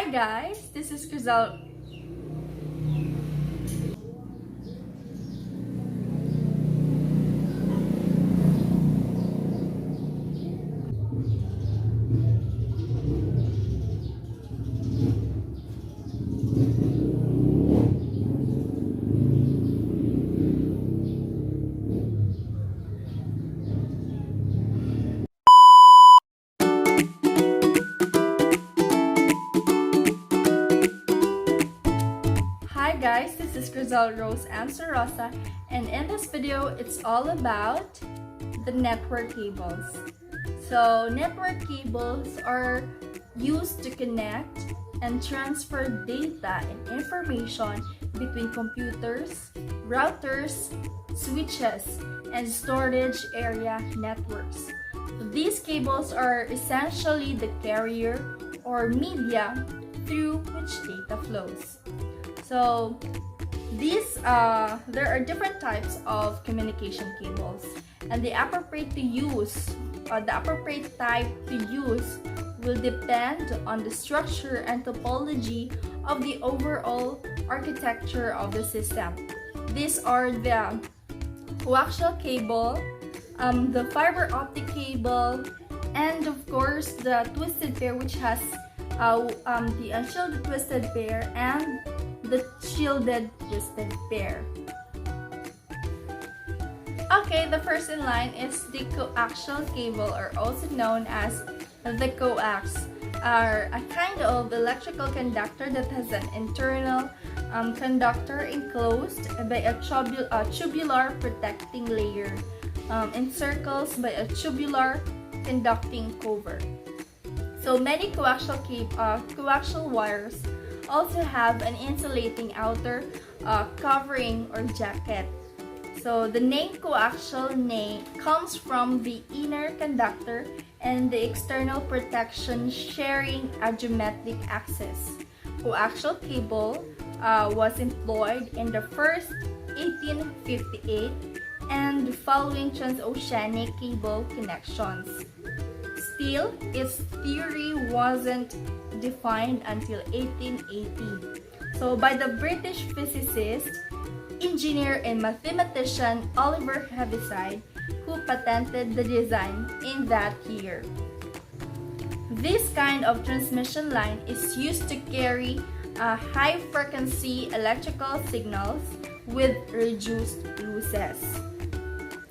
Hi guys, this is Chrizzel. Hi guys, this is Chrizzel, Rose, and Sarroza, and in this video, it's all about the network cables. So, network cables are used to connect and transfer data and information between computers, routers, switches, and storage area networks. These cables are essentially the carrier or media through which data flows. So there are different types of communication cables, and the appropriate type to use will depend on the structure and topology of the overall architecture of the system. These are the coaxial cable, the fiber optic cable, and of course the twisted pair, which has the unshielded twisted pair and the shielded twisted pair. Okay, the first in line is the coaxial cable, or also known as the coax, are a kind of electrical conductor that has an internal conductor enclosed by a tubular protecting layer, encircles by a tubular conducting cover. So many coaxial wires also have an insulating outer covering or jacket. So the name coaxial comes from the inner conductor and the external protection sharing a geometric axis. Coaxial cable was employed in the first 1858 and following transoceanic cable connections. Still, its theory wasn't defined until 1880. So by the British physicist, engineer, and mathematician Oliver Heaviside, who patented the design in that year. This kind of transmission line is used to carry high-frequency electrical signals with reduced losses.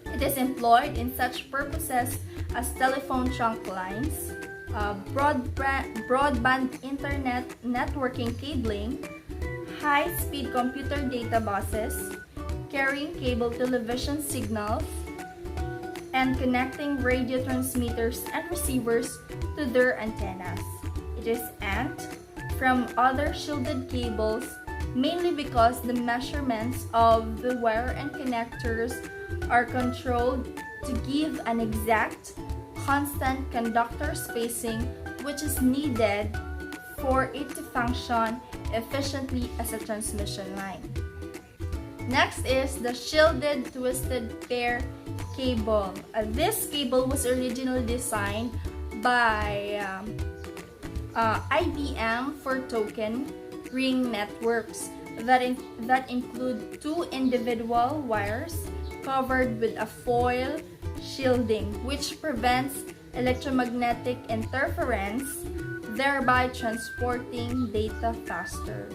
It is employed in such purposes as telephone trunk lines, broadband internet networking cabling, high-speed computer data buses, carrying cable television signals, and connecting radio transmitters and receivers to their antennas. It is distinct from other shielded cables mainly because the measurements of the wire and connectors are controlled to give an exact, constant conductor spacing which is needed for it to function efficiently as a transmission line. Next is the shielded twisted pair cable. This cable was originally designed by IBM for token ring networks that include two individual wires covered with a foil shielding which prevents electromagnetic interference, thereby transporting data faster.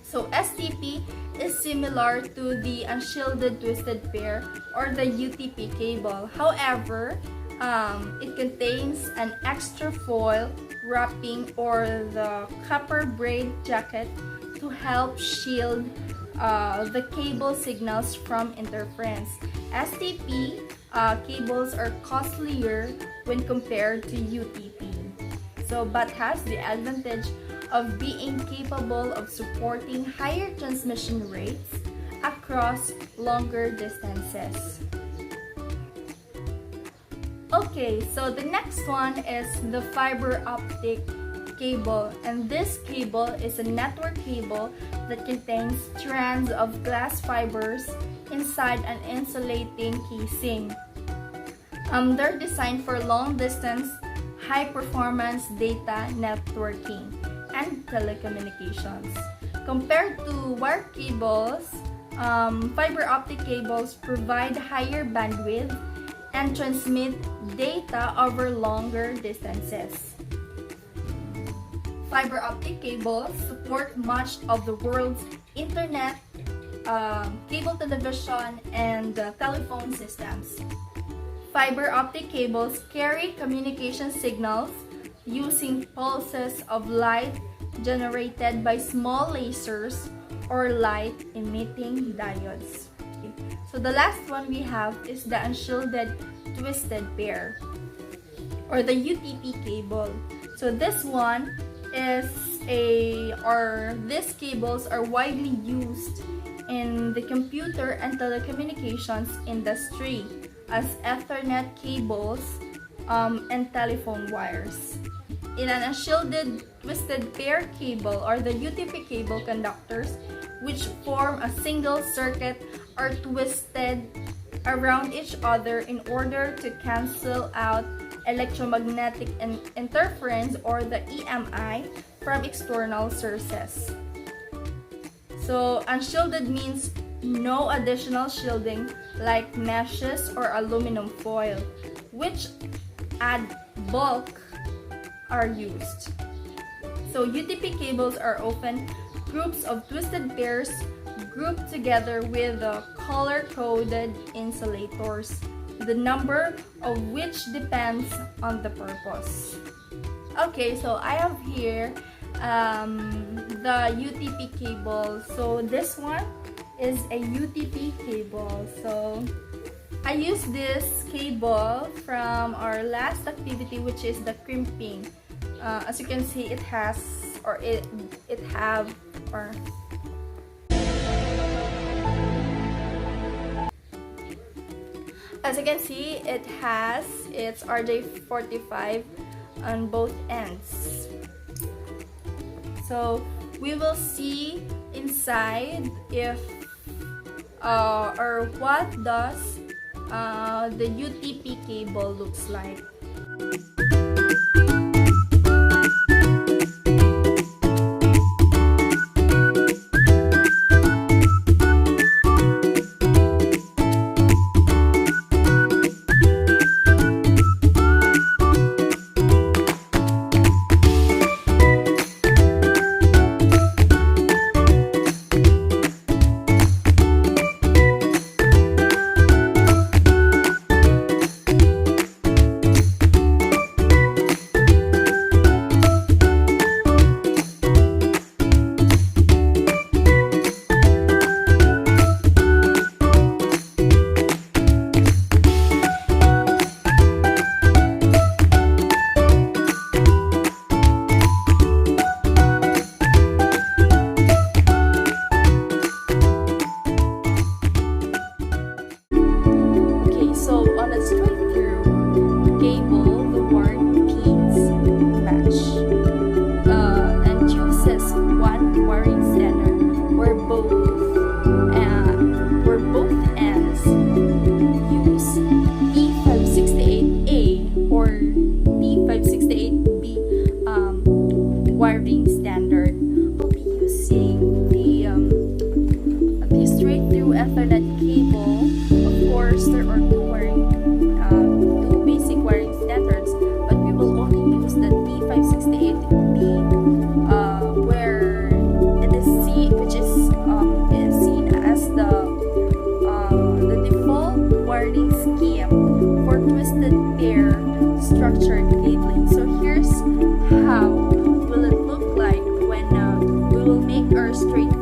So STP is similar to the unshielded twisted pair or the UTP cable. However, it contains an extra foil wrapping or the copper braid jacket to help shield the cable signals from interference. STP cables are costlier when compared to UTP, but has the advantage of being capable of supporting higher transmission rates across longer distances. Okay, so the next one is the fiber optic cable, and this cable is a network cable that contains strands of glass fibers inside an insulating casing. They're designed for long distance, high performance data networking and telecommunications. Compared to wire cables, fiber optic cables provide higher bandwidth and transmit data over longer distances. Fiber optic cables support much of the world's internet, cable television, and telephone systems. Fiber optic cables carry communication signals using pulses of light generated by small lasers or light-emitting diodes. Okay. So the last one we have is the unshielded twisted pair, or the UTP cable. So this one is these cables are widely used in the computer and telecommunications industry as Ethernet cables and telephone wires. In an unshielded twisted pair cable, or the UTP cable, conductors which form a single circuit are twisted around each other in order to cancel out electromagnetic interference, or the EMI, from external sources. So unshielded means no additional shielding like meshes or aluminum foil, which add bulk, are used. So UTP cables are often groups of twisted pairs grouped together with color-coded insulators, the number of which depends on the purpose. Okay, so I have here the UTP cable. So this one is a UTP cable. So I used this cable from our last activity, which is the crimping. As you can see, it has, or it have, or as you can see, it has its RJ45 on both ends. So we will see inside if or what does the UTP cable looks like. Wiring standard. We'll be using the straight through Ethernet cable. Of course, there are two basic wiring standards, but we will only use the T568B, where it is seen as the default wiring scheme for twisted pair structured cabling. So here's how will it look like when we will make our straight